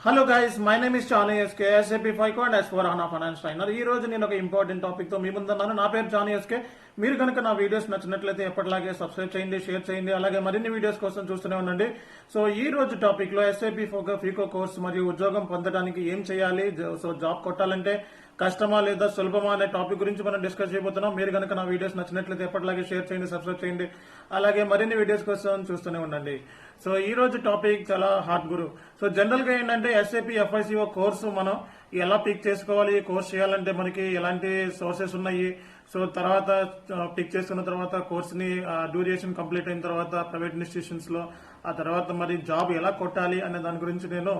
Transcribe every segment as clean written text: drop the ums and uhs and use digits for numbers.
Hello guys, my name is Johnny S K, SAP 5 and S4 HANA finance trainer. ఈ రోజు నేను ఒక important topic తో మీ ముందున్నాను. నా పేరు జానీ ఎస్కే. మీరు కనుక నా వీడియోస్ నచ్చినట్లయితే ఎప్పటిలాగే సబ్స్క్రైబ్ చేయండి, షేర్ చేయండి, అలాగే మరిన్ని వీడియోస్ కోసం చూస్తూనే ఉండండి. సో ఈ రోజు టాపిక్ లో ఎస్ఏపీ ఫీకో కోర్స్ మరియు ఉద్యోగం పొందడానికి ఏం చేయాలి, సో జాబ్ కొట్టాలంటే కష్టమా లేదా సులభమా అనే టాపిక్ గురించి మనం డిస్కస్ చేయబోతున్నాం. మీరు కనుక నా వీడియోస్ నచ్చినట్లయితే ఎప్పటిలాగే షేర్ చేయండి, సబ్స్క్రైబ్ చేయండి, అలాగే మరిన్ని వీడియోస్ కోసం చూస్తూనే ఉండండి. సో ఈ రోజు టాపిక్ చాలా హాట్ గురు. సో జనరల్ గా ఏంటంటే ఎస్ఏపీ FICO కోర్సు మనం ఎలా పిక్ చేసుకోవాలి, కోర్స్ చేయాలంటే మనకి ఎలాంటి సోర్సెస్ ఉన్నాయి, సో తర్వాత పిక్ చేసుకున్న తర్వాత కోర్సుని డ్యూరేషన్ కంప్లీట్ అయిన తర్వాత ప్రైవేట్ ఇన్స్టిట్యూషన్స్ లో ఆ తర్వాత మరి జాబ్ ఎలా కొట్టాలి అనే దాని గురించి నేను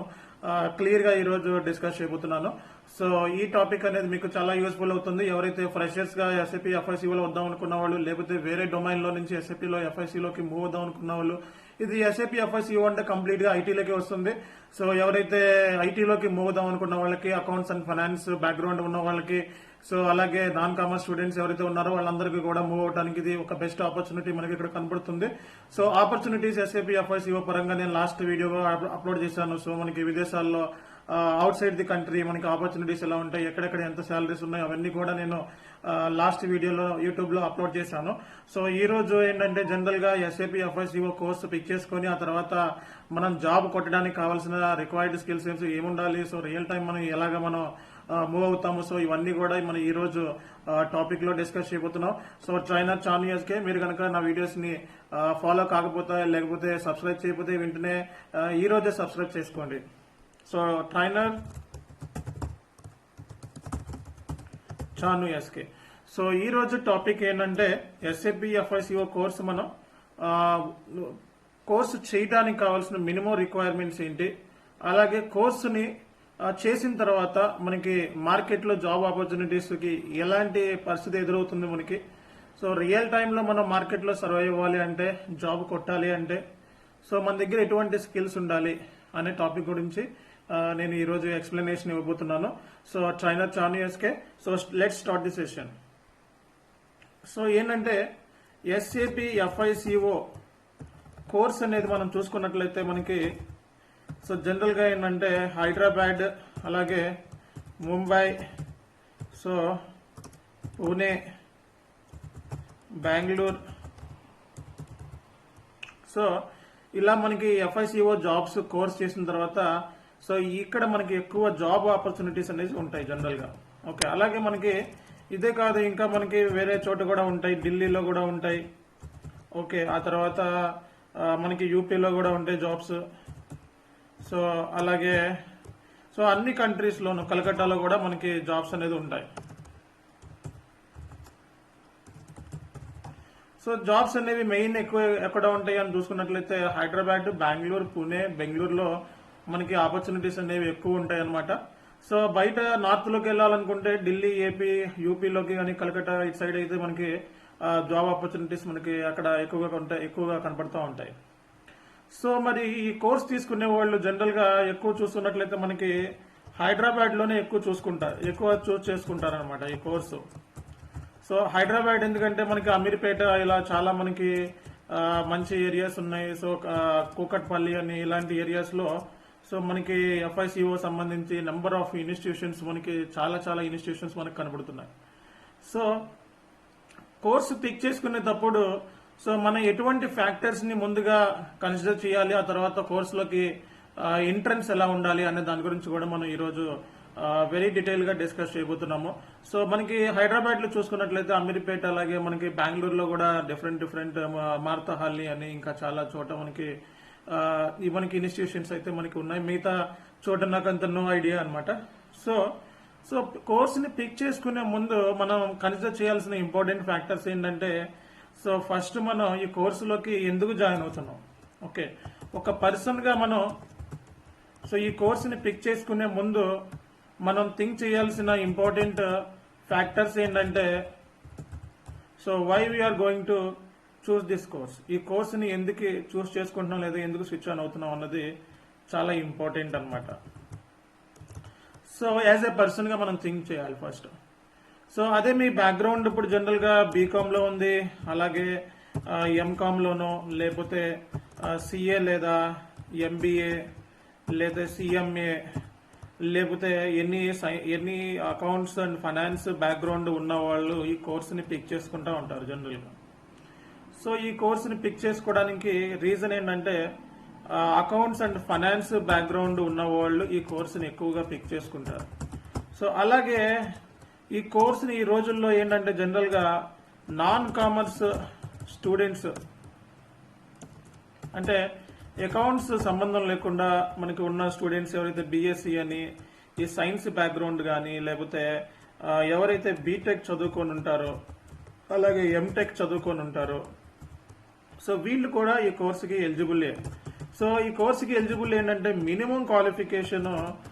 క్లియర్ గా ఈ రోజు డిస్కస్ చేయబోతున్నాను. సో ఈ టాపిక్ అనేది మీకు చాలా యూస్ఫుల్ అవుతుంది. ఎవరైతే ఫ్రెషర్స్ గా ఎస్ఏపీ FICO లో వద్దాం అనుకున్న వాళ్ళు, లేకపోతే వేరే డొమైన్ లో నుంచి ఎస్ఏపీ లో FIC లోకి మూవ్ అవుదాం అనుకున్న వాళ్ళు, ఇది ఎస్ఏపీ FICO అంటే కంప్లీట్ గా ఐటీలోకి వస్తుంది. సో ఎవరైతే ఐటీలోకి మూవ్ అవుదాం అనుకున్న వాళ్ళకి, అకౌంట్స్ అండ్ ఫైనాన్స్ బ్యాక్గ్రౌండ్ ఉన్న వాళ్ళకి, సో అలాగే నాన్ కామర్స్ స్టూడెంట్స్ ఎవరైతే ఉన్నారో వాళ్ళందరికీ కూడా మూవ్ అవడానికి ఇది ఒక బెస్ట్ ఆపర్చునిటీ మనకి ఇక్కడ కనబడుతుంది. సో ఆపర్చునిటీస్ ఎస్ఏపీ FICO పరంగా నేను లాస్ట్ వీడియోగా అప్లోడ్ చేశాను. సో మనకి విదేశాల్లో అవుట్ సైడ్ ది కంట్రీ మనకి ఆపర్చునిటీస్ ఎలా ఉంటాయి, ఎక్కడెక్కడ ఎంత శాలరీస్ ఉన్నాయి, అవన్నీ కూడా నేను లాస్ట్ వీడియోలో యూట్యూబ్ లో అప్లోడ్ చేశాను. సో ఈ రోజు ఏంటంటే జనరల్ గా ఎస్ఏపీ FICO కోర్సు పిక్ చేసుకుని ఆ తర్వాత మనం జాబ్ కొట్టడానికి కావాల్సిన రిక్వైర్డ్ స్కిల్స్ ఏముండాలి, సో రియల్ టైం మనం ఎలాగ మనం మూవ్ అవుతాము, సో ఇవన్నీ కూడా మనం ఈ రోజు టాపిక్ లో డిస్కస్ చేయబోతున్నాం. So trainer Johnny S K. మీరు కనుక నా వీడియోస్ ని ఫాలో కాకపోతే, లేకపోతే సబ్స్క్రైబ్ చేయకపోతే వెంటనే ఈ రోజే సబ్స్క్రైబ్ చేసుకోండి. So trainer Johnny S K. So ఈ రోజు టాపిక్ ఏంటంటే ఎస్ఏపీ FICO కోర్సు మనం కోర్సు చేయడానికి కావాల్సిన మినిమం రిక్వైర్మెంట్స్ ఏంటి, అలాగే కోర్సుని చేసిన తర్వాత మనకి మార్కెట్లో జాబ్ ఆపర్చునిటీస్ కి ఎలాంటి పరిస్థితి ఎదురవుతుంది మనకి, సో రియల్ టైంలో మనం మార్కెట్లో సర్వైవ్ అవ్వాలి అంటే, జాబ్ కొట్టాలి అంటే, సో మన దగ్గర ఎటువంటి స్కిల్స్ ఉండాలి అనే టాపిక్ గురించి నేను ఈ రోజు ఎక్స్ప్లెనేషన్ ఇవ్వబోతున్నాను. So trainer Johnny S K. So let's start the session. So ఏంటంటే ఎస్ఏపీ FICO కోర్స్ అనేది మనం చూసుకున్నట్లయితే మనకి సో జనరల్ గా ఏంటంటే హైదరాబాద్, అలాగే ముంబై, సో పూణే, బెంగళూరు, సో ఇలా మనకి FICO జాబ్స్ కోర్స్ చేసిన తర్వాత సో ఇక్కడ మనకి ఎక్కువ జాబ్ ఆపర్చునిటీస్ అనేది ఉంటాయి జనరల్ గా. ఓకే, అలాగే మనకి ఇదే కాదు, ఇంకా మనకి వేరే చోట కూడా ఉంటాయి, ఢిల్లీలో కూడా ఉంటాయి. ఓకే, ఆ తర్వాత మనకి యూపీలో కూడా ఉంటాయి జాబ్స్. సో అలాగే సో అన్ని కంట్రీస్ లోను, కలకట్టాలో కూడా మనకి జాబ్స్ అనేది ఉంటాయి. సో జాబ్స్ అనేవి మెయిన్ ఎక్కువ ఎక్కడ ఉంటాయి అని చూసుకున్నట్లయితే హైదరాబాద్, బెంగళూరు, పూణే, బెంగళూరులో మనకి ఆపర్చునిటీస్ అనేవి ఎక్కువ ఉంటాయి అన్నమాట. సో బయట నార్త్ లోకి వెళ్ళాలనుకుంటే ఢిల్లీ, ఏపీ, యూపీలోకి కానీ కలకత్తా ఇటు సైడ్ అయితే మనకి జాబ్ ఆపర్చునిటీస్ మనకి అక్కడ ఎక్కువగా కనపడుతూ ఉంటాయి. సో మరి ఈ కోర్స్ తీసుకునే వాళ్ళు జనరల్ గా ఎక్కువ చూసుకున్నట్లయితే మనకి హైదరాబాద్ లోనే ఎక్కువ చూస్ చేసుకుంటారు అనమాట ఈ కోర్సు. సో హైదరాబాద్ ఎందుకంటే మనకి అమీర్పేట ఇలా చాలా మనకి మంచి ఏరియాస్ ఉన్నాయి. సో కూకట్పల్లి అని ఇలాంటి ఏరియాస్ లో సో మనకి FICO సంబంధించి నెంబర్ ఆఫ్ ఇన్స్టిట్యూషన్స్ మనకి చాలా ఇన్స్టిట్యూషన్స్ మనకి కనబడుతున్నాయి. సో కోర్సు పిక్ చేసుకునేటప్పుడు సో మనం ఎటువంటి ఫ్యాక్టర్స్ ని ముందుగా కన్సిడర్ చేయాలి, ఆ తర్వాత కోర్సులోకి ఎంట్రన్స్ ఎలా ఉండాలి అనే దాని గురించి కూడా మనం ఈరోజు వెరీ డీటెయిల్ గా డిస్కస్ చేయబోతున్నాము. సో మనకి హైదరాబాద్ లో చూసుకున్నట్లయితే అమీర్పేట, అలాగే మనకి బెంగళూరులో కూడా డిఫరెంట్ మార్తహాలి అని ఇంకా చాలా చోట మనకి ఇన్స్టిట్యూషన్స్ అయితే మనకి ఉన్నాయి. మిగతా చోట నాకు అంత నో ఐడియా అనమాట. సో కోర్సుని పిక్ చేసుకునే ముందు మనం కన్సిడర్ చేయాల్సిన ఇంపార్టెంట్ ఫ్యాక్టర్స్ ఏంటంటే, సో ఫస్ట్ మనం ఈ కోర్సులోకి ఎందుకు జాయిన్ అవుతున్నాం. ఓకే, ఒక పర్సన్ గా మనం సో ఈ కోర్సుని పిక్ చేసుకునే ముందు మనం థింక్ చేయాల్సిన ఇంపార్టెంట్ ఫ్యాక్టర్స్ ఏంటంటే, so why we are going to choose this course. ఈ కోర్సుని ఎందుకు చూస్ చేసుకుంటున్నాం లేదా ఎందుకు స్విచ్ ఆన్ అవుతున్నాం అన్నది చాలా ఇంపార్టెంట్ అనమాట. సో యాజ్ ఏ పర్సన్ గా మనం థింక్ చేయాలి ఫస్ట్. సో అదే మీ బ్యాక్గ్రౌండ్ ఇప్పుడు జనరల్ గా బీకామ్ లో ఉంది, అలాగే ఎంకామ్ లోనో, లేకపోతే CA లేదా MBA లేదా సిఎంఏ, లేకపోతే ఎన్ని అకౌంట్స్ అండ్ ఫైనాన్స్ బ్యాక్గ్రౌండ్ ఉన్న వాళ్ళు ఈ కోర్సుని పిక్ చేసుకుంటూ ఉంటారు జనరల్గా. సో ఈ కోర్సుని పిక్ చేసుకోవడానికి రీజన్ ఏంటంటే అకౌంట్స్ అండ్ ఫైనాన్స్ బ్యాక్గ్రౌండ్ ఉన్న వాళ్ళు ఈ కోర్సుని ఎక్కువగా పిక్ చేసుకుంటారు. సో అలాగే ఈ కోర్సుని ఈ రోజుల్లో ఏంటంటే జనరల్గా నాన్ కామర్స్ స్టూడెంట్స్, అంటే అకౌంట్స్ సంబంధం లేకుండా మనకి ఉన్న స్టూడెంట్స్ ఎవరైతే బీఎస్సీ అని ఈ సైన్స్ బ్యాక్గ్రౌండ్ కానీ, లేకపోతే ఎవరైతే బీటెక్ చదువుకొని ఉంటారో, అలాగే ఎంటెక్ చదువుకొని ఉంటారో, సో వీళ్ళు కూడా ఈ కోర్సుకి ఎలిజిబుల్లే. సో ఈ కోర్సుకి ఎలిజిబుల్ ఏంటంటే మినిమం క్వాలిఫికేషన్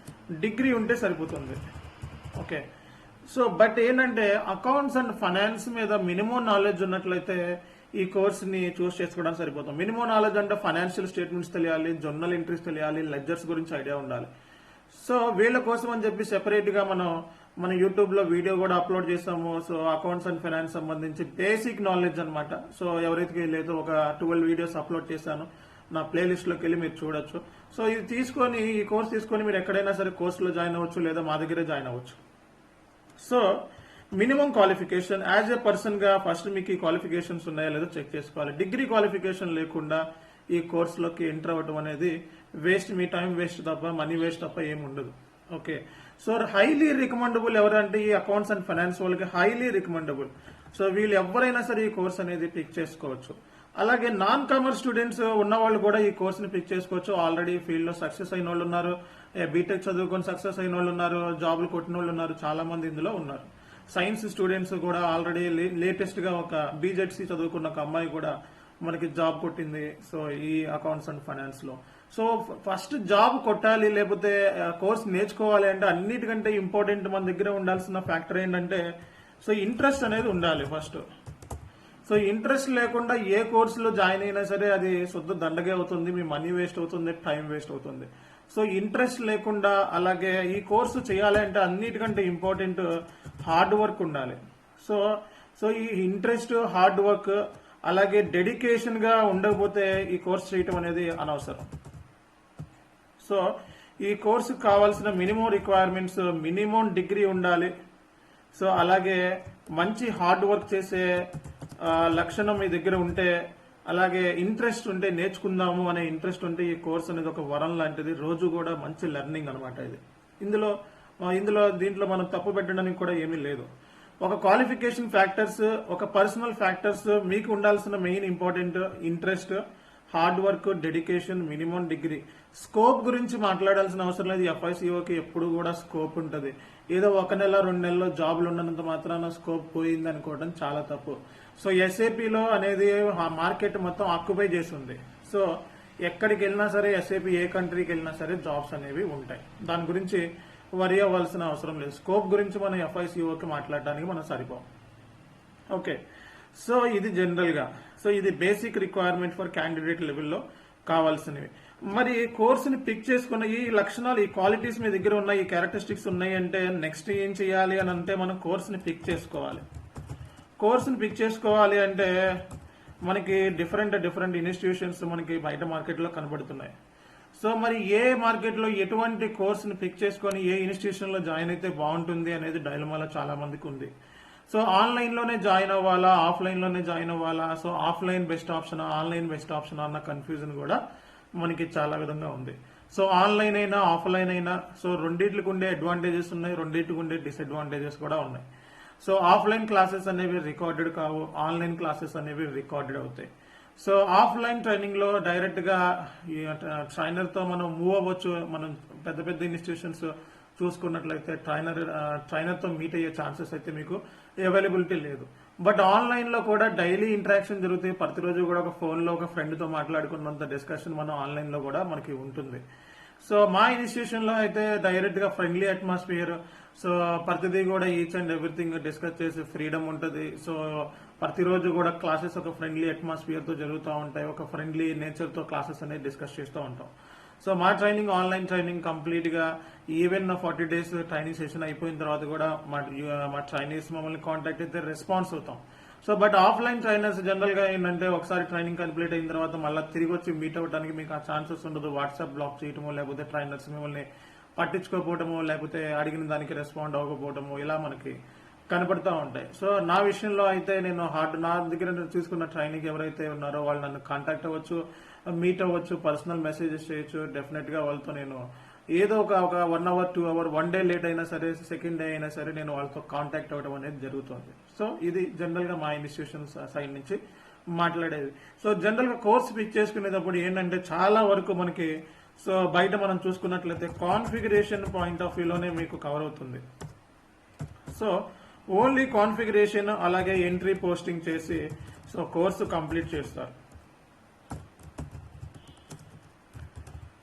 డిగ్రీ ఉంటే సరిపోతుంది. ఓకే, సో బట్ ఏంటంటే అకౌంట్స్ అండ్ ఫైనాన్స్ మీద మినిమం నాలెడ్జ్ ఉన్నట్లయితే ఈ కోర్సుని చూస్ చేసుకోవడానికి సరిపోతుంది. మినిమం నాలెడ్జ్ అంటే ఫైనాన్షియల్ స్టేట్మెంట్స్ తెలియాలి, జర్నల్ ఎంట్రీస్ తెలియాలి, లెడ్జర్స్ గురించి ఐడియా ఉండాలి. సో వీళ్ళ కోసం అని చెప్పి సెపరేట్ గా మన యూట్యూబ్ లో వీడియో కూడా అప్లోడ్ చేసాము. సో అకౌంట్స్ అండ్ ఫైనాన్స్ సంబంధించి బేసిక్ నాలెడ్జ్ అనమాట. సో ఎవరైతే లేదో ఒక 12 వీడియోస్ అప్లోడ్ చేశాను, నా ప్లేలిస్ట్ లోకి వెళ్ళి మీరు చూడొచ్చు. సో ఇది తీసుకొని, ఈ కోర్స్ తీసుకొని మీరు ఎక్కడైనా సరే కోర్సులో జాయిన్ అవ్వచ్చు, లేదా మా దగ్గరే జాయిన్ అవ్వచ్చు. So minimum qualification as a person గా ఫస్ట్ మీకు ఈ క్వాలిఫికేషన్స్ ఉన్నాయో లేదో చెక్ చేసుకోవాలి. డిగ్రీ క్వాలిఫికేషన్ లేకుండా ఈ కోర్సులోకి ఎంటర్ అవ్వడం అనేది వేస్ట్, మీ టైం వేస్ట్ తప్ప, మనీ వేస్ట్ తప్ప ఏమి ఉండదు. ఓకే, సో హైలీ రికమెండబుల్ ఎవరంటే ఈ అకౌంట్స్ అండ్ ఫైనాన్స్ వాళ్ళకి హైలీ రికమెండబుల్. సో వీళ్ళు ఎవరైనా సరే ఈ కోర్స్ అనేది పిక్ చేసుకోవచ్చు. అలాగే నాన్ కామర్స్ స్టూడెంట్స్ ఉన్న వాళ్ళు కూడా ఈ కోర్సుని పిక్ చేసుకోవచ్చు. ఆల్రెడీ ఫీల్డ్ లో సక్సెస్ అయిన వాళ్ళు ఉన్నారు, బీటెక్ చదువుకొని సక్సెస్ అయిన వాళ్ళు ఉన్నారు, జాబ్లు కొట్టిన వాళ్ళు ఉన్నారు, చాలా మంది ఇందులో ఉన్నారు. సైన్స్ స్టూడెంట్స్ కూడా ఆల్రెడీ లేటెస్ట్ గా ఒక బీజెడ్సీ చదువుకున్న ఒక అమ్మాయి కూడా మనకి జాబ్ కొట్టింది. సో ఈ అకౌంట్స్ అండ్ ఫైనాన్స్ లో సో ఫస్ట్ జాబ్ కొట్టాలి, లేకపోతే కోర్స్ నేర్చుకోవాలి అంటే అన్నిటికంటే ఇంపార్టెంట్ మన దగ్గర ఉండాల్సిన ఫ్యాక్టర్ ఏంటంటే సో ఇంట్రెస్ట్ అనేది ఉండాలి ఫస్ట్. సో ఇంట్రెస్ట్ లేకుండా ఏ కోర్సులో జాయిన్ అయినా సరే అది శుద్ధ దండగే అవుతుంది, మీ మనీ వేస్ట్ అవుతుంది, టైం వేస్ట్ అవుతుంది. సో ఇంట్రెస్ట్ లేకుండా, అలాగే ఈ కోర్సు చేయాలి అంటే అన్నిటికంటే ఇంపార్టెంట్ హార్డ్ వర్క్ ఉండాలి. సో సో ఈ ఇంట్రెస్ట్, హార్డ్ వర్క్, అలాగే డెడికేషన్ గా ఉండకపోతే ఈ కోర్స్ చేయటం అనేది అనవసరం. సో ఈ కోర్సుకు కావాల్సిన మినిమం రిక్వైర్మెంట్స్, మినిమం డిగ్రీ ఉండాలి. సో అలాగే మంచి హార్డ్ వర్క్ చేసే లక్షణం మీ దగ్గర ఉంటే, అలాగే ఇంట్రెస్ట్ ఉంటే, నేర్చుకుందాము అనే ఇంట్రెస్ట్ ఉంటే ఈ కోర్స్ అనేది ఒక వరం లాంటిది. రోజు కూడా మంచి లెర్నింగ్ అనమాట ఇది. దీంట్లో మనం తప్పు పెట్టడానికి కూడా ఏమీ లేదు. ఒక క్వాలిఫికేషన్ ఫ్యాక్టర్స్, ఒక పర్సనల్ ఫ్యాక్టర్స్, మీకు ఉండాల్సిన main important interest, hard work, dedication, minimum degree. Scope గురించి మాట్లాడాల్సిన అవసరం లేదు. ఎఫ్ఐసిఓకి ఎప్పుడు కూడా స్కోప్ ఉంటుంది. ఏదో 1 నెల 2 నెలల్లో జాబ్లు ఉన్నంత మాత్రాన స్కోప్ పోయింది అనుకోవడం చాలా తప్పు. సో ఎస్ఏపిలో అనేది మార్కెట్ మొత్తం ఆక్యుపై చేసి ఉంది. సో ఎక్కడికి వెళ్ళినా సరే, ఎస్ఏపి ఏ కంట్రీకి వెళ్ళినా సరే జాబ్స్ అనేవి ఉంటాయి. దాని గురించి వరి అవ్వాల్సిన అవసరం లేదు. స్కోప్ గురించి మనం ఎఫ్ఐసిఓకి మాట్లాడడానికి మనం సరిపోం. ఓకే, సో ఇది జనరల్ గా, సో ఇది బేసిక్ రిక్వైర్మెంట్ ఫర్ క్యాండిడేట్ లెవెల్లో కావాల్సినవి. మరి కోర్సుని పిక్ చేసుకున్న ఈ లక్షణాలు, ఈ క్వాలిటీస్ మీ దగ్గర ఉన్నాయి, ఈ క్యారెక్టరిస్టిక్స్ ఉన్నాయి అంటే నెక్స్ట్ ఏం చేయాలి అని అంటే మనం కోర్సుని పిక్ చేసుకోవాలి. కోర్సుని పిక్ చేసుకోవాలి అంటే మనకి డిఫరెంట్ ఇన్స్టిట్యూషన్స్ మనకి బయట మార్కెట్లో కనబడుతున్నాయి. సో మరి ఏ మార్కెట్లో ఎటువంటి కోర్సుని పిక్ చేసుకొని ఏ ఇన్స్టిట్యూషన్ లో జాయిన్ అయితే బాగుంటుంది అనేది డైలమాలో చాలా మందికి ఉంది. సో ఆన్లైన్ లోనే జాయిన్ అవ్వాలా, ఆఫ్లైన్ లోనే జాయిన్ అవ్వాలా, so offline best option, online best option అన్న కన్ఫ్యూజన్ కూడా మనకి చాలా విధంగా ఉంది. సో ఆన్లైన్ అయినా ఆఫ్లైన్ అయినా, సో రెండింటికి ఉండే అడ్వాంటేజెస్ ఉన్నాయి, రెండింటికి ఉండే డిసడ్వాంటేజెస్ కూడా ఉన్నాయి. సో ఆఫ్లైన్ క్లాసెస్ అనేవి రికార్డెడ్ కావు, ఆన్లైన్ క్లాసెస్ అనేవి రికార్డెడ్ అవుతాయి. సో ఆఫ్లైన్ ట్రైనింగ్ లో డైరెక్ట్ గా ట్రైనర్ తో మనం మూవ్ అవ్వచ్చు. మనం పెద్ద ఇన్స్టిట్యూషన్స్ చూసుకున్నట్లయితే ట్రైనర్ తో మీట్ అయ్యే ఛాన్సెస్ అయితే మీకు అవైలబిలిటీ లేదు. బట్ ఆన్లైన్ లో కూడా డైలీ ఇంటరాక్షన్ జరుగుతాయి. ప్రతిరోజు కూడా ఒక ఫోన్ లో ఒక ఫ్రెండ్ తో మాట్లాడుకున్నంత డిస్కషన్ మనం ఆన్లైన్ లో కూడా మనకి ఉంటుంది. సో మా ఇన్స్టిట్యూషన్ లో అయితే డైరెక్ట్ గా ఫ్రెండ్లీ అట్మాస్ఫియర్, సో ప్రతిదీ కూడా ఈచ్ అండ్ ఎవ్రీథింగ్ డిస్కస్ చేసే ఫ్రీడమ్ ఉంటుంది. సో ప్రతిరోజు కూడా క్లాసెస్ ఒక ఫ్రెండ్లీ అట్మాస్ఫియర్ తో జరుగుతూ ఉంటాయి, ఒక ఫ్రెండ్లీ నేచర్ తో క్లాసెస్ అనేది డిస్కస్ చేస్తూ ఉంటాం. సో మా ట్రైనింగ్ ఆన్లైన్ ట్రైనింగ్ కంప్లీట్ గా ఈవెన్ 40 days ట్రైనింగ్ సెషన్ అయిపోయిన తర్వాత కూడా మా ట్రైనీస్ మమ్మల్ని కాంటాక్ట్ అయితే రెస్పాన్స్ అవుతాం. So but offline trainers general గా ఏంటంటే ఒకసారి ట్రైనింగ్ కంప్లీట్ అయిన తర్వాత మళ్ళీ తిరిగి వచ్చి మీట్ అవ్వడానికి మీకు ఆ ఛాన్సెస్ ఉండదు. వాట్సాప్ బ్లాక్ చేయటమో, లేకపోతే ట్రైనర్స్ మిమ్మల్ని పట్టించుకోకపోవటము, లేకపోతే అడిగిన దానికి రెస్పాండ్ అవ్వకపోవటము, ఇలా మనకి కనపడతా ఉంటాయి. సో నా విషయంలో అయితే నేను నా దగ్గర తీసుకున్న ట్రైనింగ్ ఎవరైతే ఉన్నారో వాళ్ళు నన్ను కాంటాక్ట్ అవ్వచ్చు, మీట్ అవ్వచ్చు, పర్సనల్ మెసేజెస్ చేయొచ్చు. డెఫినెట్ గా వాళ్ళతో నేను ఏదో ఒక 1 hour 2 hour 1 day లేట్ అయినా సరే, సెకండ్ డే అయినా సరే నేను వాళ్ళతో కాంటాక్ట్ అవ్వడం అనేది జరుగుతుంది. సో ఇది జనరల్ గా మా ఇన్స్టిట్యూషన్ సైడ్ నుంచి మాట్లాడేది. సో జనరల్ గా కోర్స్ పిక్ చేసుకునేటప్పుడు ఏంటంటే చాలా వరకు మనకి సో బయట మనం చూసుకున్నట్లయితే కాన్ఫిగరేషన్ పాయింట్ ఆఫ్ వ్యూలోనే మీకు కవర్ అవుతుంది. సో ఓన్లీ కాన్ఫిగరేషన్ అలాగే ఎంట్రీ పోస్టింగ్ చేసి సో కోర్సు కంప్లీట్ చేస్తారు.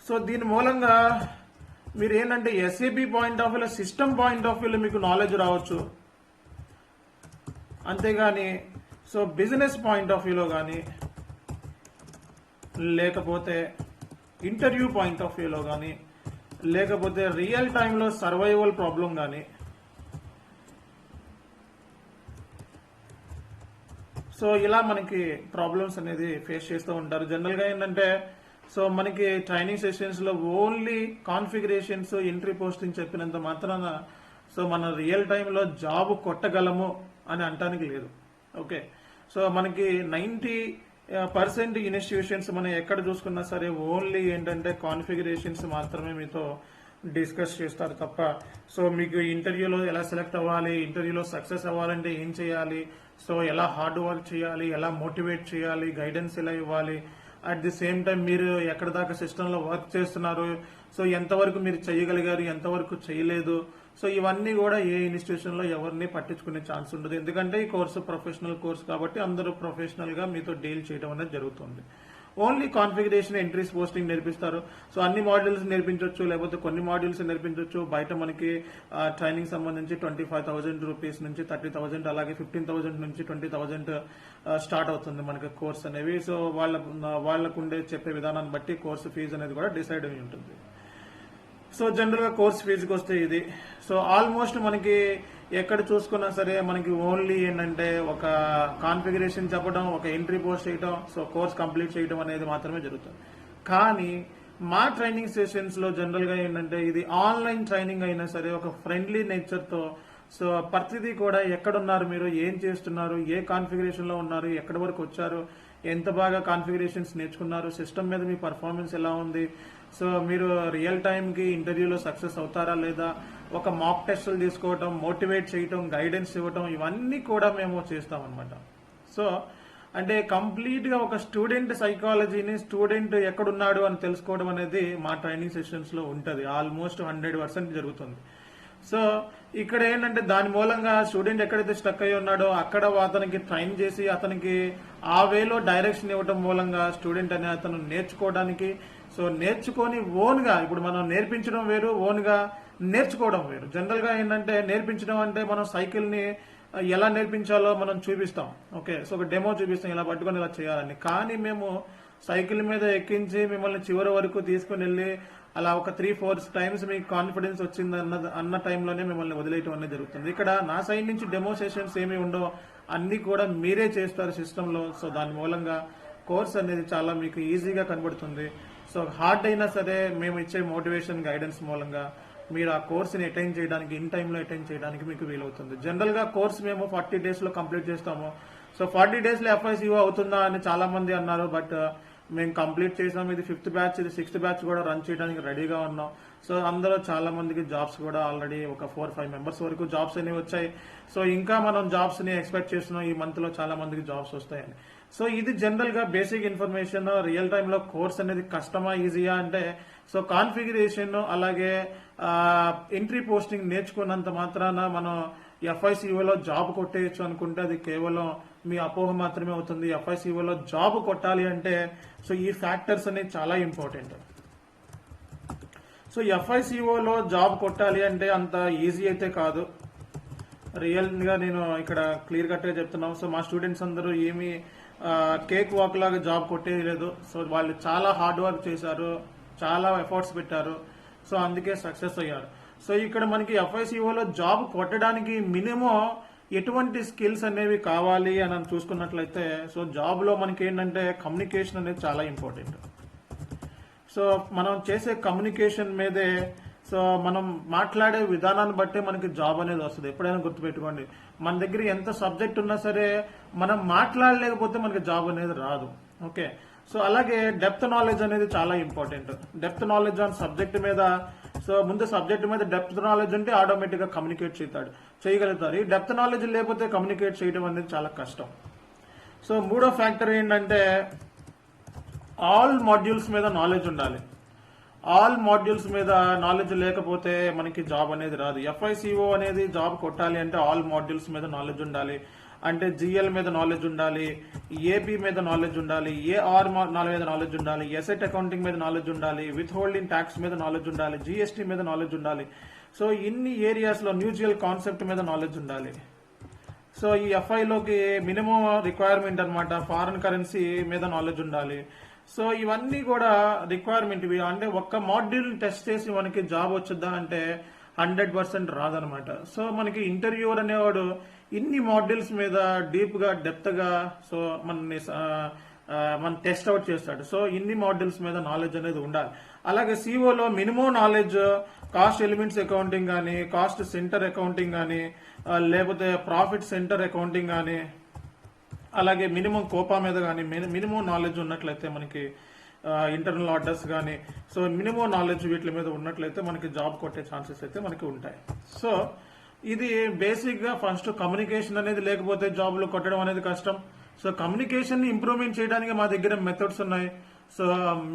సో దీని మూలంగా మీరు ఏంటంటే ఎస్ఏపి పాయింట్ ఆఫ్ వ్యూలో, సిస్టమ్ పాయింట్ ఆఫ్ వ్యూలో మీకు నాలెడ్జ్ రావచ్చు. అంతేగాని సో బిజినెస్ పాయింట్ ఆఫ్ వ్యూలో కానీ, లేకపోతే ఇంటర్వ్యూ పాయింట్ ఆఫ్ వ్యూలో కానీ, లేకపోతే రియల్ టైంలో సర్వైవల్ ప్రాబ్లం కానీ, సో ఇలా మనకి ప్రాబ్లమ్స్ అనేది ఫేస్ చేస్తూ ఉంటారు. జనరల్ గా ఏంటంటే సో మనకి ట్రైనింగ్ సెషన్స్ లో ఓన్లీ కాన్ఫిగరేషన్స్, ఎంట్రీ పోస్టింగ్ చెప్పినంత మాత్రాన సో మన రియల్ టైంలో జాబ్ కొట్టగలము అని అంటానికి లేదు. ఓకే, సో మనకి 90% ఇన్స్టిట్యూషన్స్ మనం ఎక్కడ చూసుకున్నా సరే ఓన్లీ ఏంటంటే కాన్ఫిగరేషన్స్ మాత్రమే మీతో డిస్కస్ చేస్తారు తప్ప సో మీకు ఇంటర్వ్యూలో ఎలా సెలెక్ట్ అవ్వాలి, ఇంటర్వ్యూలో సక్సెస్ అవ్వాలంటే ఏం చేయాలి, సో ఎలా హార్డ్ వర్క్ చేయాలి, ఎలా మోటివేట్ చేయాలి, గైడెన్స్ ఎలా ఇవ్వాలి, అట్ ది సేమ్ టైం మీరు ఎక్కడ దాకా సిస్టంలో వర్క్ చేస్తున్నారు, సో ఎంతవరకు మీరు చేయగలిగారు, ఎంతవరకు చేయలేదు, సో ఇవన్నీ కూడా ఏ ఇన్స్టిట్యూషన్ లో ఎవరిని పట్టించుకునే ఛాన్స్ ఉండదు. ఎందుకంటే ఈ కోర్సు ప్రొఫెషనల్ కోర్సు కాబట్టి అందరూ ప్రొఫెషనల్ గా మీతో డీల్ చేయడం అనేది జరుగుతుంది. ఓన్లీ కాన్ఫిగరేషన్, ఎంట్రీస్, పోస్టింగ్ నేర్పిస్తారు. సో అన్ని మాడ్యూల్స్ నేర్పించవచ్చు, లేకపోతే కొన్ని మాడ్యూల్స్ నేర్పించవచ్చు. బయట మనకి ట్రైనింగ్ సంబంధించి 25,000 రూపీస్ నుంచి 30,000, అలాగే 15,000 నుంచి 20,000 స్టార్ట్ అవుతుంది మనకి కోర్స్ అనేవి. సో వాళ్ళకు ఉండే చెప్పే విధానాన్ని బట్టి కోర్సు ఫీజు అనేది కూడా డిసైడ్ అయి ఉంటుంది. సో జనరల్ గా కోర్స్ ఫీజుకి వస్తే ఇది. సో ఆల్మోస్ట్ మనకి ఎక్కడ చూసుకున్నా సరే మనకి ఓన్లీ ఏంటంటే ఒక కాన్ఫిగరేషన్ చెప్పడం, ఒక ఎంట్రీ పోస్ట్ చేయడం, సో కోర్స్ కంప్లీట్ చేయడం అనేది మాత్రమే జరుగుతుంది. కానీ మా ట్రైనింగ్ సెషన్స్ లో జనరల్ గా ఏంటంటే ఇది ఆన్లైన్ ట్రైనింగ్ అయినా సరే ఒక ఫ్రెండ్లీ నేచర్ తో సో ప్రతిదీ కూడా ఎక్కడున్నారు మీరు, ఏం చేస్తున్నారు, ఏ కాన్ఫిగరేషన్ లో ఉన్నారు, ఎక్కడి వరకు వచ్చారు, ఎంత బాగా కాన్ఫిగరేషన్స్ నేర్చుకున్నారు, సిస్టమ్ మీద మీ పర్ఫార్మెన్స్ ఎలా ఉంది, సో మీరు రియల్ టైం కి ఇంటర్వ్యూలో సక్సెస్ అవుతారా లేదా, ఒక మాక్ టెస్టులు తీసుకోవటం, మోటివేట్ చేయటం, గైడెన్స్ ఇవ్వటం, ఇవన్నీ కూడా మేము చేస్తాం అనమాట. సో అంటే కంప్లీట్ గా ఒక స్టూడెంట్ సైకాలజీని, స్టూడెంట్ ఎక్కడున్నాడు అని తెలుసుకోవడం అనేది మా ట్రైనింగ్ సెషన్స్ లో ఉంటుంది. ఆల్మోస్ట్ 100% జరుగుతుంది. సో ఇక్కడ ఏంటంటే దాని మూలంగా స్టూడెంట్ ఎక్కడైతే స్టక్ అయి ఉన్నాడో అక్కడ అతనికి ట్రైన్ చేసి అతనికి ఆ వేలో డైరెక్షన్ ఇవ్వడం మూలంగా స్టూడెంట్ అనే అతను నేర్చుకోవడానికి, సో నేర్చుకొని ఓన్ గా, ఇప్పుడు మనం నేర్పించడం వేరు, ఓన్ గా నేర్చుకోవడం వేరు. జనరల్ గా ఏంటంటే నేర్పించడం అంటే మనం సైకిల్ ని ఎలా నేర్పించాలో మనం చూపిస్తాం. ఓకే, సో ఒక డెమో చూపిస్తాం, ఇలా పట్టుకొని ఇలా చేయాలని. కానీ మేము సైకిల్ మీద ఎక్కించి మిమ్మల్ని చివరి వరకు తీసుకుని వెళ్ళి అలా ఒక 3-4 టైమ్స్ మీకు కాన్ఫిడెన్స్ వచ్చింది అన్న టైంలోనే మిమ్మల్ని వదిలేయటం అనేది జరుగుతుంది. ఇక్కడ నా సైడ్ నుంచి డెమో సెషన్స్ ఏమి ఉండవు, అన్ని కూడా మీరే చేస్తారు సిస్టమ్ లో. సో దాని మూలంగా కోర్స్ అనేది చాలా మీకు ఈజీగా కనబడుతుంది. సో హార్డ్ అయినా సరే మేము ఇచ్చే మోటివేషన్, గైడెన్స్ మూలంగా మీరు ఆ కోర్సుని అటెండ్ చేయడానికి, ఇన్ టైంలో అటెండ్ చేయడానికి మీకు వీలవుతుంది. జనరల్ గా కోర్స్ మేము 40 days లో కంప్లీట్ చేస్తాము. సో 40 days లో FICO అవుతుందా అని చాలా మంది అన్నారు. బట్ మేము కంప్లీట్ చేసాం. ఇది 5th బ్యాచ్, ఇది 6th బ్యాచ్ కూడా రన్ చేయడానికి రెడీగా ఉన్నాం. సో అందులో చాలా మందికి జాబ్స్ కూడా ఆల్రెడీ ఒక 4-5 మెంబర్స్ వరకు జాబ్స్ అనేవి వచ్చాయి. సో ఇంకా మనం జాబ్స్ ని ఎక్స్పెక్ట్ చేస్తున్నాం, ఈ మంత్ లో చాలా మందికి జాబ్స్ వస్తాయని. సో ఇది జనరల్ గా బేసిక్ ఇన్ఫర్మేషన్. రియల్ టైమ్ లో కోర్స్ అనేది కష్టమా ఈజీయా అంటే, సో కాన్ఫిగరేషన్ అలాగే ఎంట్రీ పోస్టింగ్ నేర్చుకున్నంత మాత్రాన మనం FICOలో జాబ్ కొట్టేయచ్చు అనుకుంటే అది కేవలం మీ అపోహ మాత్రమే అవుతుంది. FICOలో జాబ్ కొట్టాలి అంటే సో ఈ ఫ్యాక్టర్స్ అనేవి చాలా ఇంపార్టెంట్. సో FICOలో జాబ్ కొట్టాలి అంటే అంత ఈజీ అయితే కాదు. రియల్ గా నేను ఇక్కడ క్లియర్ కట్ గా చెప్తున్నాను. సో మా స్టూడెంట్స్ అందరూ ఏమి కేక్ వాక్ లాగా జాబ్ కొట్టేది లేదు. సో వాళ్ళు చాలా హార్డ్ వర్క్ చేశారు, చాలా ఎఫర్ట్స్ పెట్టారు. సో అందుకే సక్సెస్ అయ్యారు. సో ఇక్కడ మనకి FICOలో జాబ్ కొట్టడానికి మినిమం ఎటువంటి స్కిల్స్ అనేవి కావాలి అని చూసుకున్నట్లయితే సో జాబ్లో మనకి ఏంటంటే కమ్యూనికేషన్ అనేది చాలా ఇంపార్టెంట్. సో మనం చేసే కమ్యూనికేషన్ మీదే సో మనం మాట్లాడే విధానాన్ని బట్టే మనకి జాబ్ అనేది వస్తుంది. ఎప్పుడైనా గుర్తుపెట్టుకోండి, మన దగ్గర ఎంత సబ్జెక్ట్ ఉన్నా సరే మనం మాట్లాడలేకపోతే మనకి జాబ్ అనేది రాదు. ఓకే, సో అలాగే డెప్త్ నాలెడ్జ్ అనేది చాలా important. Depth knowledge on subject మీద, సో ముందు సబ్జెక్ట్ మీద డెప్త్ నాలెడ్జ్ ఉంటే ఆటోమేటిక్గా కమ్యూనికేట్ చేయగలుగుతారు. ఈ డెప్త్ నాలెడ్జ్ లేకపోతే కమ్యూనికేట్ చేయడం అనేది చాలా కష్టం. సో మూడో ఫ్యాక్టర్ ఏంటంటే ఆల్ మాడ్యూల్స్ మీద నాలెడ్జ్ ఉండాలి. ఆల్ మాడ్యూల్స్ మీద నాలెడ్జ్ లేకపోతే మనకి జాబ్ అనేది రాదు. FICO అనేది జాబ్ కొట్టాలి అంటే ఆల్ మాడ్యూల్స్ మీద నాలెడ్జ్ ఉండాలి. అంటే GL మీద నాలెడ్జ్ ఉండాలి, AP మీద నాలెడ్జ్ ఉండాలి, AR మీద నాలెడ్జ్ ఉండాలి, ఎసెట్ అకౌంటింగ్ మీద నాలెడ్జ్ ఉండాలి, విత్ హోల్డింగ్ ట్యాక్స్ మీద నాలెడ్జ్ ఉండాలి, GST మీద నాలెడ్జ్ ఉండాలి. సో ఇన్ని ఏరియాస్ లో మ్యూచువల్ కాన్సెప్ట్ మీద నాలెడ్జ్ ఉండాలి. సో ఈ FIలోకి మినిమం రిక్వైర్మెంట్ అన్నమాట ఫారిన్ కరెన్సీ మీద నాలెడ్జ్ ఉండాలి. సో ఇవన్నీ కూడా రిక్వైర్మెంట్ ఇవి. అంటే ఒక్క మాడ్యూల్ టెస్ట్ చేసి మనకి జాబ్ వచ్చుద్దా అంటే 100% రాదనమాట. సో మనకి ఇంటర్వ్యూర్ అనేవాడు ఇన్ని మాడ్యూల్స్ మీద డీప్ గా డెప్త్ గా సో మన టెస్ట్ అవుట్ చేస్తాడు. సో ఇన్ని మాడ్యూల్స్ మీద నాలెడ్జ్ అనేది ఉండాలి. అలాగే సిఓలో minimum knowledge cost elements accounting కానీ, కాస్ట్ సెంటర్ అకౌంటింగ్ కానీ, లేకపోతే ప్రాఫిట్ సెంటర్ అకౌంటింగ్ కానీ, అలాగే మినిమం కోపా మీద కానీ మినిమం నాలెడ్జ్ ఉన్నట్లయితే మనకి ఇంటర్నల్ ఆర్డర్స్ కానీ సో మినిమం నాలెడ్జ్ వీటి మీద ఉన్నట్లయితే మనకి జాబ్ కొట్టే ఛాన్సెస్ అయితే మనకి ఉంటాయి. సో ఇది బేసిక్ గా ఫస్ట్ కమ్యూనికేషన్ అనేది లేకపోతే జాబ్లు కొట్టడం అనేది కష్టం. సో కమ్యూనికేషన్ ని ఇంప్రూవ్మెంట్ చేయడానికి మా దగ్గర మెథడ్స్ ఉన్నాయి. సో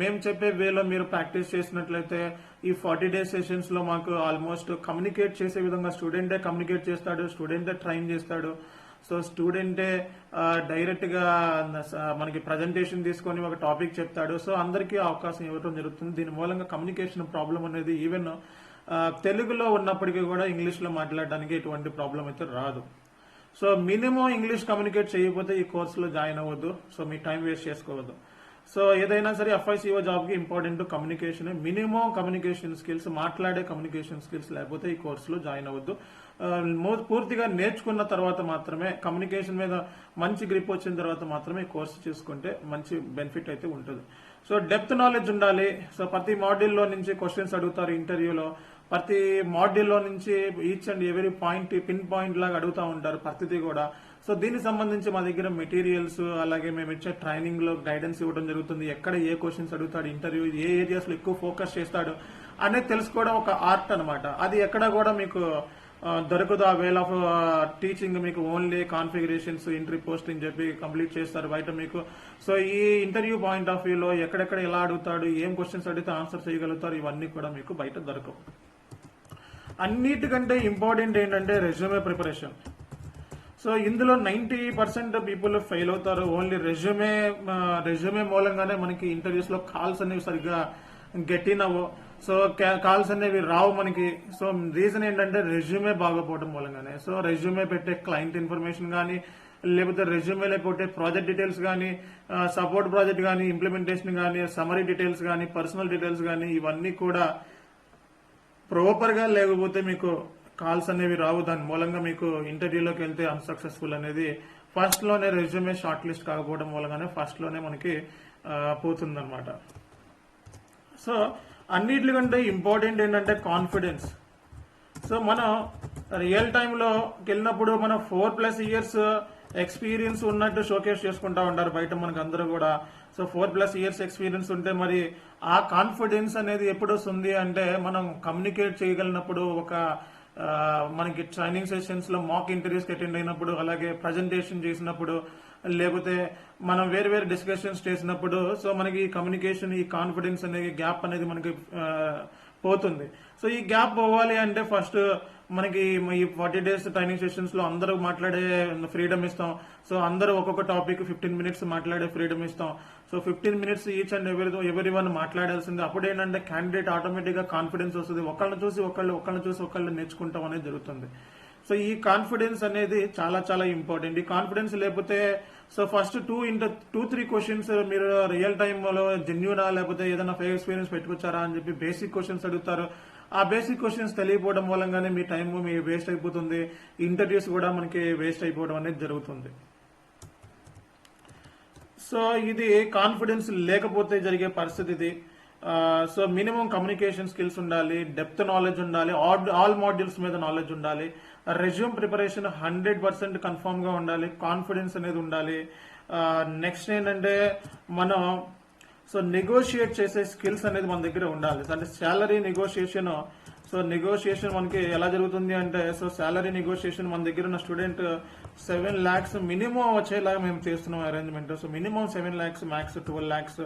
మేము చెప్పే వేలో మీరు ప్రాక్టీస్ చేసినట్లయితే ఈ 40 days సెషన్స్ లో మాకు ఆల్మోస్ట్ కమ్యూనికేట్ చేసే విధంగా స్టూడెంటే కమ్యూనికేట్ చేస్తాడు, స్టూడెంటే ట్రైన్ చేస్తాడు. సో స్టూడెంటే డైరెక్ట్ గా మనకి ప్రజెంటేషన్ తీసుకొని ఒక టాపిక్ చెప్తాడు. సో అందరికీ అవకాశం ఇవ్వడం జరుగుతుంది. దీని మూలంగా కమ్యూనికేషన్ ప్రాబ్లం అనేది ఈవెన్ తెలుగులో ఉన్నప్పటికీ కూడా ఇంగ్లీష్ లో మాట్లాడడానికి ఎటువంటి ప్రాబ్లం అయితే రాదు. సో మినిమం ఇంగ్లీష్ కమ్యూనికేట్ చేయకపోతే ఈ కోర్సులో జాయిన్ అవ్వద్దు. సో మీ టైం వేస్ట్ చేసుకోవద్దు. సో ఏదైనా సరే FICO జాబ్ కి important communication, minimum communication skills, మాట్లాడే కమ్యూనికేషన్ స్కిల్స్ లేకపోతే ఈ కోర్సులో జాయిన్ అవ్వద్దు. పూర్తిగా నేర్చుకున్న తర్వాత మాత్రమే, కమ్యూనికేషన్ మీద మంచి గ్రిప్ వచ్చిన తర్వాత మాత్రమే ఈ కోర్సు చేసుకుంటే మంచి బెనిఫిట్ అయితే ఉంటుంది. సో డెప్త్ నాలెడ్జ్ ఉండాలి. సో ప్రతి మాడ్యూల్లో నుంచి క్వశ్చన్స్ అడుగుతారు ఇంటర్వ్యూలో. ప్రతి మాడ్యూల్లో నుంచి each and every point pin point లాగా అడుగుతూ ఉంటారు ప్రతిదీ కూడా. సో దీనికి సంబంధించి మా దగ్గర మెటీరియల్స్, అలాగే మేము ఇచ్చే ట్రైనింగ్ లో గైడెన్స్ ఇవ్వడం జరుగుతుంది. ఎక్కడ ఏ క్వశ్చన్స్ అడుగుతాడు, ఇంటర్వ్యూ ఏ ఏరియాస్ లో ఎక్కువ ఫోకస్ చేస్తాడు అనేది తెలుసుకోవడం ఒక ఆర్ట్ అనమాట. అది ఎక్కడ కూడా మీకు దొరకదు. ఆ వేల్ ఆఫ్ టీచింగ్ మీకు ఓన్లీ కాన్ఫిగరేషన్స్, ఎంట్రీ పోస్టింగ్ చెప్పి కంప్లీట్ చేస్తారు బయట మీకు. సో ఈ ఇంటర్వ్యూ పాయింట్ ఆఫ్ వ్యూలో ఎక్కడెక్కడ ఎలా అడుగుతాడు, ఏం క్వశ్చన్స్ అడిగితే ఆన్సర్ చేయగలుగుతారు, ఇవన్నీ కూడా మీకు బయట దొరకవు. అన్నిటికంటే ఇంపార్టెంట్ ఏంటంటే రెజ్యూమే ప్రిపరేషన్. సో ఇందులో 90% పీపుల్ ఫెయిల్ అవుతారు. ఓన్లీ రెజ్యూమే మూలంగానే మనకి ఇంటర్వ్యూస్ లో కాల్స్ అనేవి సరిగ్గా గెట్ అవ్వవు. సో కాల్స్ అనేవి రావు మనకి. సో రీజన్ ఏంటంటే రెజ్యూమే బాగోపోవడం మూలంగానే. సో రెజ్యూమే పెట్టే క్లయింట్ ఇన్ఫర్మేషన్ కానీ, లేకపోతే రెజ్యూమేలో పెట్టే ప్రాజెక్ట్ డీటెయిల్స్ కానీ, సపోర్ట్ ప్రాజెక్ట్ కానీ, ఇంప్లిమెంటేషన్ కానీ, సమరీ డీటెయిల్స్ కానీ, పర్సనల్ డీటెయిల్స్ కానీ, ఇవన్నీ కూడా ప్రాపర్ గా లేకపోతే మీకు కాల్స్ అనేవి రావు. దాని మూలంగా మీకు ఇంటర్వ్యూలోకి వెళ్తే అన్సక్సెస్ఫుల్ అనేది ఫస్ట్ లోనే రెజ్యూమే షార్ట్ లిస్ట్ కాకపోవడం మూలంగానే ఫస్ట్ లోనే మనకి పోతుందన్నమాట. సో అన్నిటికంటే ఇంపార్టెంట్ ఏంటంటే కాన్ఫిడెన్స్. సో మనం రియల్ టైంలో వెళ్ళినప్పుడు మనం 4+ years ఎక్స్పీరియన్స్ ఉన్నట్టు షోకేస్ చేసుకుంటా ఉంటారు బయట మనకు అందరూ కూడా. సో 4+ years ఎక్స్పీరియన్స్ ఉంటే మరి ఆ కాన్ఫిడెన్స్ అనేది ఎప్పుడు వస్తుంది అంటే మనం కమ్యూనికేట్ చేయగలిగినప్పుడు, ఒక మనకి ట్రైనింగ్ సెషన్స్ లో మాక్ ఇంటర్వ్యూస్ అటెండ్ అయినప్పుడు, అలాగే ప్రజెంటేషన్ చేసినప్పుడు, లేకపోతే మనం వేరు వేరు డిస్కషన్స్ చేసినప్పుడు సో మనకి కమ్యూనికేషన్, ఈ కాన్ఫిడెన్స్ అనేది గ్యాప్ అనేది మనకి పోతుంది. సో ఈ గ్యాప్ పోవాలి అంటే ఫస్ట్ మనకి ఈ 40 days ట్రైనింగ్ సెషన్స్ లో అందరూ మాట్లాడే ఫ్రీడమ్ ఇస్తాం. సో అందరూ ఒక్కొక్క టాపిక్ 15 minutes మాట్లాడే ఫ్రీడమ్ ఇస్తాం. సో 15 minutes ఈచ్ అండ్ ఎవరి వన్ మాట్లాడాల్సింది. అప్పుడు ఏంటంటే క్యాండిడేట్ ఆటోమేటిక్ గా కాన్ఫిడెన్స్ వస్తుంది. ఒకళ్ళని చూసి ఒకళ్ళు నేర్చుకుంటాం అనేది జరుగుతుంది. సో ఈ కాన్ఫిడెన్స్ అనేది చాలా చాలా ఇంపార్టెంట్. ఈ కాన్ఫిడెన్స్ లేకపోతే సో ఫస్ట్ 2-3 క్వశ్చన్స్ మీరు రియల్ టైమ్ లో జెన్యూనా లేకపోతే ఏదైనా ఫేక్ ఎక్స్పీరియన్స్ పెట్టుకొచ్చారా అని చెప్పి బేసిక్ క్వశ్చన్స్ అడుగుతారు. ఆ బేసిక్ క్వశ్చన్స్ తెలియకపోవడం మూలంగానే మీ టైం మీ వేస్ట్ అయిపోతుంది, ఇంటర్వ్యూస్ కూడా మనకి వేస్ట్ అయిపోవడం అనేది జరుగుతుంది. సో ఇది కాన్ఫిడెన్స్ లేకపోతే జరిగే పరిస్థితి ఇది. సో మినిమం కమ్యూనికేషన్ స్కిల్స్ ఉండాలి, డెప్త్ నాలెడ్జ్ ఉండాలి, ఆల్ మాడ్యూల్స్ మీద నాలెడ్జ్ ఉండాలి, రెజ్యూమ్ ప్రిపరేషన్ 100% కన్ఫర్మ్ గా ఉండాలి, కాన్ఫిడెన్స్ అనేది ఉండాలి. నెక్స్ట్ ఏంటంటే మనం సో నెగోషియేట్ చేసే స్కిల్స్ అనేది మన దగ్గర ఉండాలి. అంటే శాలరీ నెగోషియేషన్, సో నెగోషియేషన్ మనకి ఎలా జరుగుతుంది అంటే, సో శాలరీ నెగోషియేషన్ మన దగ్గర ఉన్న స్టూడెంట్ 7 lakhs మినిమం వచ్చేలాగా మేము చేస్తున్నాం arrangement. So minimum 7 lakhs, max 12 lakhs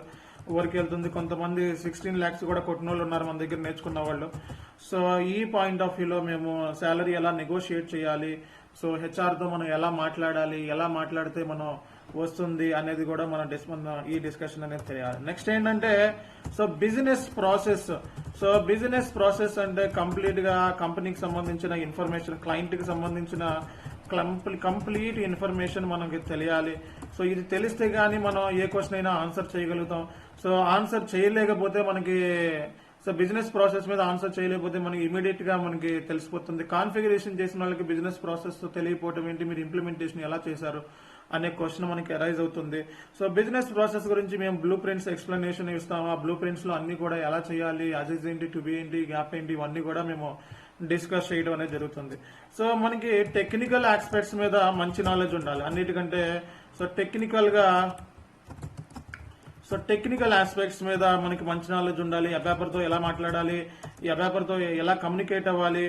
వరకు వెళ్తుంది. కొంతమంది 16 lakhs కూడా కొట్టిన వాళ్ళు ఉన్నారు మన దగ్గర నేర్చుకున్న వాళ్ళు. సో ఈ పాయింట్ ఆఫ్ వ్యూలో మేము శాలరీ ఎలా నెగోషియేట్ చేయాలి, సో హెచ్ఆర్తో మనం ఎలా మాట్లాడాలి, ఎలా మాట్లాడితే మనం వస్తుంది అనేది కూడా మన ఈ డిస్కషన్ అనేది తెలియాలి. నెక్స్ట్ ఏంటంటే so business process. So business process అంటే కంప్లీట్ గా కంపెనీకి సంబంధించిన ఇన్ఫర్మేషన్, క్లయింట్ కి సంబంధించిన కంప్లీట్ ఇన్ఫర్మేషన్ మనకి తెలియాలి. సో ఇది తెలిస్తే గానీ మనం ఏ క్వశ్చన్ అయినా ఆన్సర్ చేయగలుగుతాం. సో ఆన్సర్ చేయలేకపోతే మనకి సో బిజినెస్ ప్రాసెస్ మీద ఆన్సర్ చేయలేకపోతే మనకి ఇమీడియట్ గా మనకి తెలిసిపోతుంది. కాన్ఫిగరేషన్ చేసిన వాళ్ళకి బిజినెస్ ప్రాసెస్ తెలియకపోవడం ఏంటి, మీరు ఇంప్లిమెంటేషన్ ఎలా చేశారు అనే క్వశ్చన్ మనకి అరైజ్ అవుతుంది. సో బిజినెస్ ప్రాసెస్ గురించి మేము బ్లూ ప్రింట్స్ ఎక్స్ప్లెనేషన్ ఇస్తాము. ఆ బ్లూ ప్రింట్స్ లో అన్ని కూడా ఎలా చేయాలి, అజెస్ ఏంటి, టు బి ఏంటి, గ్యాప్ ఏంటి, ఇవన్నీ కూడా మేము డిస్కస్ చేయడం అనేది జరుగుతుంది. సో మనకి టెక్నికల్ ఆస్పెక్ట్స్ మీద మంచి నాలెడ్జ్ ఉండాలి అన్నిటికంటే. సో టెక్నికల్ ఆస్పెక్ట్స్ మీద మనకి మంచి నాలెడ్జ్ ఉండాలి. అబ్యాపర్తో ఎలా మాట్లాడాలి, ఈ అబ్యాపర్తో ఎలా కమ్యూనికేట్ అవ్వాలి,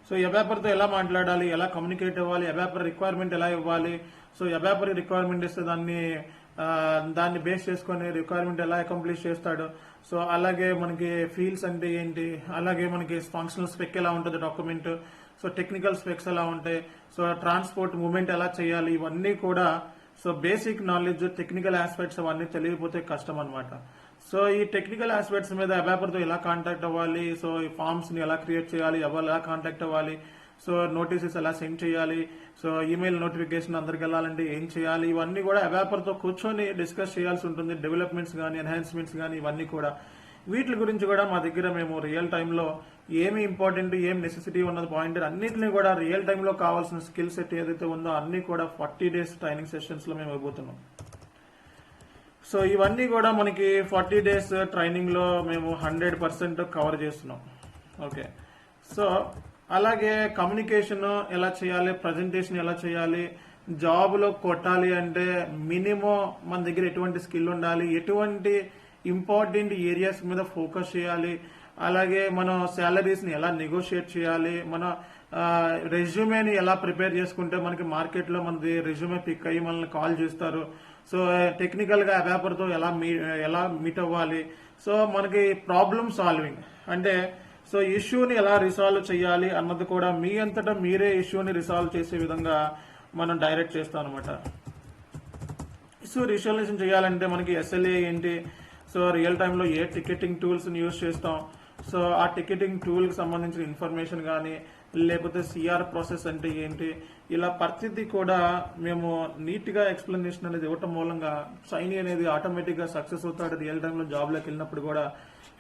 సో అబ్యాపర్తో ఎలా మాట్లాడాలి, ఎలా కమ్యూనికేట్ అవ్వాలి, అబ్యాపర్ రిక్వైర్మెంట్ ఎలా ఇవ్వాలి, సో అబ్యాపర్ రిక్వైర్మెంట్ ఇస్తే దాన్ని బేస్ చేసుకొని రిక్వైర్మెంట్ ఎలా అకంప్లిష్ చేస్తాడు. సో అలాగే మనకి ఫీల్డ్స్ అంటే ఏంటి, అలాగే మనకి ఫంక్షనల్ స్పెక్ ఎలా ఉంటుంది డాక్యుమెంట్, సో టెక్నికల్ స్పెక్స్ ఎలా ఉంటాయి, సో ట్రాన్స్పోర్ట్ మూవ్మెంట్ ఎలా చేయాలి, ఇవన్నీ కూడా so basic knowledge, technical aspects అవన్నీ తెలియకపోతే కష్టం అనమాట. సో ఈ టెక్నికల్ ఆస్పెక్ట్స్ మీద అబ్యాపర్తో ఎలా కాంటాక్ట్ అవ్వాలి, సో ఈ ఫార్మ్స్ ని ఎలా క్రియేట్ చేయాలి, ఎవరు ఎలా కాంటాక్ట్ అవ్వాలి, సో నోటీసెస్ ఎలా సెండ్ చేయాలి, సో ఈమెయిల్ నోటిఫికేషన్ అందరికి వెళ్ళాలంటే ఏం చేయాలి, ఇవన్నీ కూడా అబ్యాపర్తో కూర్చొని డిస్కస్ చేయాల్సి ఉంటుంది. డెవలప్మెంట్స్ కానీ ఎన్హాన్స్మెంట్స్ కానీ ఇవన్నీ కూడా, వీటి గురించి కూడా మా దగ్గర మేము రియల్ టైంలో ఏమి ఇంపార్టెంట్, ఏం నెసెసిటీ ఉన్నది పాయింట్ అన్నింటినీ కూడా రియల్ టైంలో కావాల్సిన స్కిల్ సెట్ ఏదైతే ఉందో అన్ని కూడా 40 days ట్రైనింగ్ సెషన్స్ లో మేము ఇవ్వబోతున్నాం. సో ఇవన్నీ కూడా మనకి 40 days ట్రైనింగ్ లో మేము 100% కవర్ చేస్తున్నాం. ఓకే, సో అలాగే కమ్యూనికేషన్ ఎలా చేయాలి, ప్రజెంటేషన్ ఎలా చేయాలి, జాబ్ లో కొట్టాలి అంటే మినిమం మన దగ్గర ఎటువంటి స్కిల్ ఉండాలి, ఎటువంటి ఇంపార్టెంట్ ఏరియాస్ మీద ఫోకస్ చేయాలి, అలాగే మనం శాలరీస్ ని ఎలా నెగోషియేట్ చేయాలి, మన రెజ్యూమేని ఎలా ప్రిపేర్ చేసుకుంటే మనకి మార్కెట్ లో మనది రెజ్యూమే పిక్ అయ్యి మనల్ని కాల్ చేస్తారు. సో టెక్నికల్ గా అబ్యాపర్తో ఎలా మీట్ అవ్వాలి, సో మనకి ప్రాబ్లమ్ సాల్వింగ్ అంటే సో ఇష్యూని ఎలా రిసాల్వ్ చేయాలి అన్నది కూడా మీ అంతటా మీరే ఇష్యూని రిసాల్వ్ చేసే విధంగా మనం డైరెక్ట్ చేస్తాం అనమాట. ఇష్యూ రిజల్యూషన్ చేయాలంటే మనకి SLA ఏంటి, సో రియల్ టైంలో ఏ టికెటింగ్ టూల్స్ యూజ్ చేస్తాం, సో ఆ టికెటింగ్ టూల్ కి సంబంధించిన ఇన్ఫర్మేషన్ కానీ, లేకపోతే CR ప్రాసెస్ అంటే ఏంటి, ఇలా ప్రతిదీ కూడా మేము నీట్ గా ఎక్స్ప్లెనేషన్ అనేది ఇవ్వటం మూలంగా సైని అనేది ఆటోమేటిక్ గా సక్సెస్ అవుతాడు. రియల్ టైంలో జాబ్ లోకి వెళ్ళినప్పుడు కూడా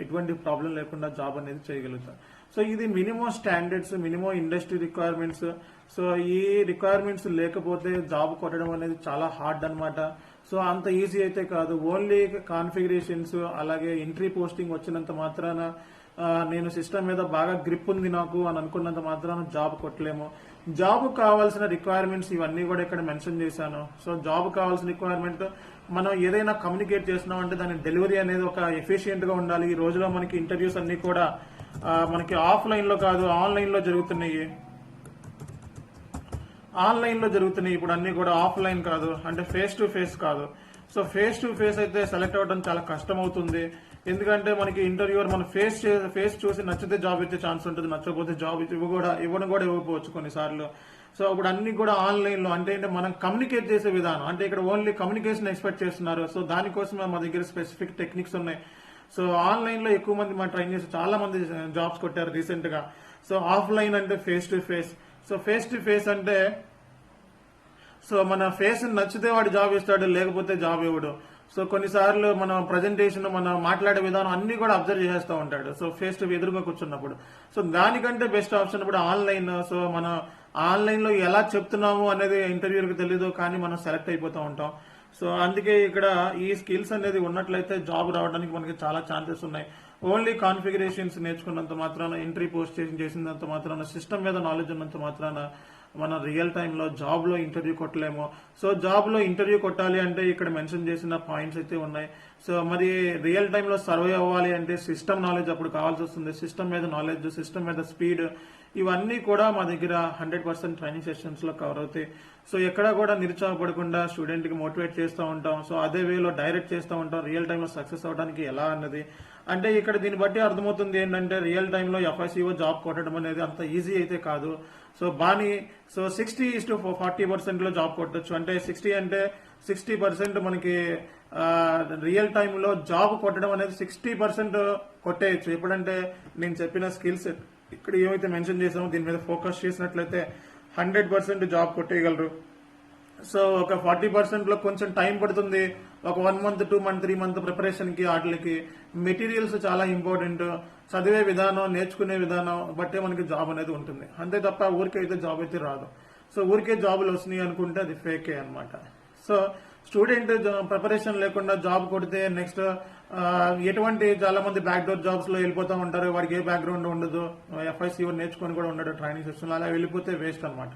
ఎటువంటి ప్రాబ్లం లేకుండా జాబ్ అనేది చేయగలుగుతాం. సో ఇది minimum standards, minimum industry requirements. So ఈ రిక్వైర్మెంట్స్ లేకపోతే జాబ్ కొట్టడం అనేది చాలా హార్డ్ అన్నమాట. సో అంత ఈజీ అయితే కాదు. ఓన్లీ కాన్ఫిగరేషన్స్ అలాగే ఎంట్రీ పోస్టింగ్ వచ్చినంత మాత్రాన నేను సిస్టమ్ మీద బాగా గ్రిప్ ఉంది నాకు అని అనుకున్నంత మాత్రాన జాబ్ కొట్టలేము. జాబ్ కావాల్సిన రిక్వైర్మెంట్స్ ఇవన్నీ కూడా ఇక్కడ మెన్షన్ చేశాను. సో జాబ్ కావాల్సిన రిక్వైర్మెంట్, మనం ఏదైనా కమ్యూనికేట్ చేస్తున్నాం అంటే దాని డెలివరీ అనేది ఒక ఎఫిషియెంట్ గా ఉండాలి. ఈ రోజులో మనకి ఇంటర్వ్యూస్ అన్ని కూడా మనకి ఆఫ్లైన్ లో కాదు, ఆన్లైన్ లో జరుగుతున్నాయి. ఇప్పుడు అన్ని కూడా ఆఫ్లైన్ కాదు, అంటే ఫేస్ టు ఫేస్ కాదు. సో ఫేస్ టు ఫేస్ అయితే సెలెక్ట్ అవ్వడం చాలా కష్టం అవుతుంది. ఎందుకంటే మనకి ఇంటర్వ్యూర్ మన ఫేస్ చూసి నచ్చితే జాబ్ ఇచ్చే ఛాన్స్ ఉంటుంది, నచ్చకపోతే జాబ్ ఇవ్వడం కూడా ఇవ్వకపోవచ్చు కొన్నిసార్లు. సో ఇప్పుడు అన్ని కూడా ఆన్లైన్ లో, అంటే మనం కమ్యూనికేట్ చేసే విధానం, అంటే ఇక్కడ ఓన్లీ కమ్యూనికేషన్ ఎక్స్పెక్ట్ చేస్తున్నారు. సో దానికోసం మా దగ్గర స్పెసిఫిక్ టెక్నిక్స్ ఉన్నాయి. సో ఆన్లైన్ లో ఎక్కువ మంది మా ట్రైన్ చేసి చాలా మంది జాబ్స్ కొట్టారు రీసెంట్ గా. సో ఆఫ్లైన్ అంటే face to face. So face to face అంటే సో మన ఫేస్ నచ్చితే వాడు జాబ్ ఇస్తాడు, లేకపోతే జాబ్ ఇవ్వడు. సో కొన్నిసార్లు మన ప్రజెంటేషన్ మనం మాట్లాడే విధానం అన్ని కూడా అబ్జర్వ్ చేస్తూ ఉంటాడు. సో ఫేస్ టు ఎదురుగా కూర్చున్నప్పుడు. సో దానికంటే బెస్ట్ ఆప్షన్ ఇప్పుడు ఆన్లైన్. సో మనం ఆన్లైన్ లో ఎలా చెప్తున్నాము అనేది ఇంటర్వ్యూకి తెలీదు, కానీ మనం సెలెక్ట్ అయిపోతూ ఉంటాం. సో అందుకే ఇక్కడ ఈ స్కిల్స్ అనేది ఉన్నట్లయితే జాబ్ రావడానికి మనకి చాలా ఛాన్సెస్ ఉన్నాయి. ఓన్లీ కాన్ఫిగరేషన్స్ నేర్చుకున్నంత మాత్రాన, ఎంట్రీ పోస్ట్ చేసినంత మాత్రాన, సిస్టమ్ మీద నాలెడ్జ్ ఉన్నంత మాత్రాన మన రియల్ టైంలో జాబ్ లో ఇంటర్వ్యూ కొట్టలేము. సో జాబ్ లో ఇంటర్వ్యూ కొట్టాలి అంటే ఇక్కడ మెన్షన్ చేసిన పాయింట్స్ అయితే ఉన్నాయి. సో మరి రియల్ టైంలో సర్వే అవ్వాలి అంటే సిస్టమ్ నాలెడ్జ్ అప్పుడు కావాల్సి వస్తుంది. సిస్టమ్ మీద నాలెడ్జ్, సిస్టమ్ మీద స్పీడ్, ఇవన్నీ కూడా మా దగ్గర 100% ట్రైనింగ్ సెషన్స్ లో కవర్ అవుతాయి. సో ఎక్కడ కూడా నిరుత్సాహపడకుండా స్టూడెంట్ కి మోటివేట్ చేస్తూ ఉంటాం. సో అదే వేలో డైరెక్ట్ చేస్తూ ఉంటాం రియల్ టైంలో సక్సెస్ అవడానికి ఎలా అన్నది. అంటే ఇక్కడ దీన్ని బట్టి అర్థమవుతుంది ఏంటంటే రియల్ టైంలో FICO జాబ్ కొట్టడం అనేది అంత ఈజీ అయితే కాదు. సో బాని 60:40% లో జాబ్ కొట్టచ్చు. అంటే 60 అంటే 60% మనకి రియల్ టైంలో జాబ్ కొట్టడం అనేది 60% కొట్టేయచ్చు. ఎప్పుడంటే నేను చెప్పిన స్కిల్స్ ఇక్కడ ఏమైతే మెన్షన్ చేసామో దీని మీద ఫోకస్ చేసినట్లయితే 100% జాబ్ కొట్టేయగలరు. సో ఒక 40% లో కొంచెం టైం పడుతుంది. ఒక 1 month, 2 month, 3 month ప్రిపరేషన్ కి, వాటికి మెటీరియల్స్ చాలా ఇంపార్టెంట్. చదివే విధానం, నేర్చుకునే విధానం బట్టే మనకి జాబ్ అనేది ఉంటుంది. అంతే తప్ప ఊరికే అయితే జాబ్ అయితే రాదు. సో ఊరికే జాబులు వస్తున్నాయి అనుకుంటే అది ఫేకే అన్నమాట. సో స్టూడెంట్ ప్రిపరేషన్ లేకుండా జాబ్ కొడితే నెక్స్ట్ ఎటువంటి చాలా మంది బ్యాక్ డోర్ జాబ్స్ లో వెళ్ళిపోతూ ఉంటారు. వాడికి ఏ బ్యాక్గ్రౌండ్ ఉండదు, FICO నేర్చుకొని కూడా ఉండడు ట్రైనింగ్ సెక్షన్, అలా వెళ్ళిపోతే వేస్ట్ అన్నమాట.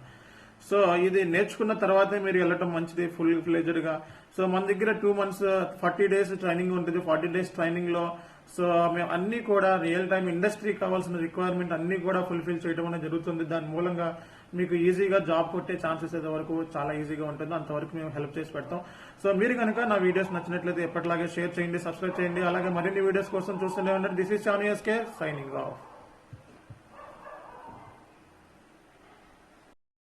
సో ఇది నేర్చుకున్న తర్వాతే మీరు వెళ్ళటం మంచిది ఫుల్ ఫ్లెజ్డ్ గా. సో మన దగ్గర 2 months 40 days ట్రైనింగ్ ఉంటుంది. 40 days ట్రైనింగ్ లో సో మేము అన్ని కూడా రియల్ టైం ఇండస్ట్రీకి కావాల్సిన రిక్వైర్మెంట్ అన్ని కూడా ఫుల్ఫిల్ చేయడం అనేది జరుగుతుంది. దాని మూలంగా మీకు ఈజీగా జాబ్ కొట్టే ఛాన్సెస్ అయితే వరకు చాలా ఈజీగా ఉంటుంది. అంతవరకు మేము హెల్ప్ చేసి పెడతాం. సో మీరు కనుక నా వీడియోస్ నచ్చినట్లయితే ఎప్పటిలాగే షేర్ చేయండి, సబ్స్క్రైబ్ చేయండి. అలాగే మరిన్ని వీడియోస్ కోసం చూస్తూనే ఉండండి. This is Johnny SK signing of.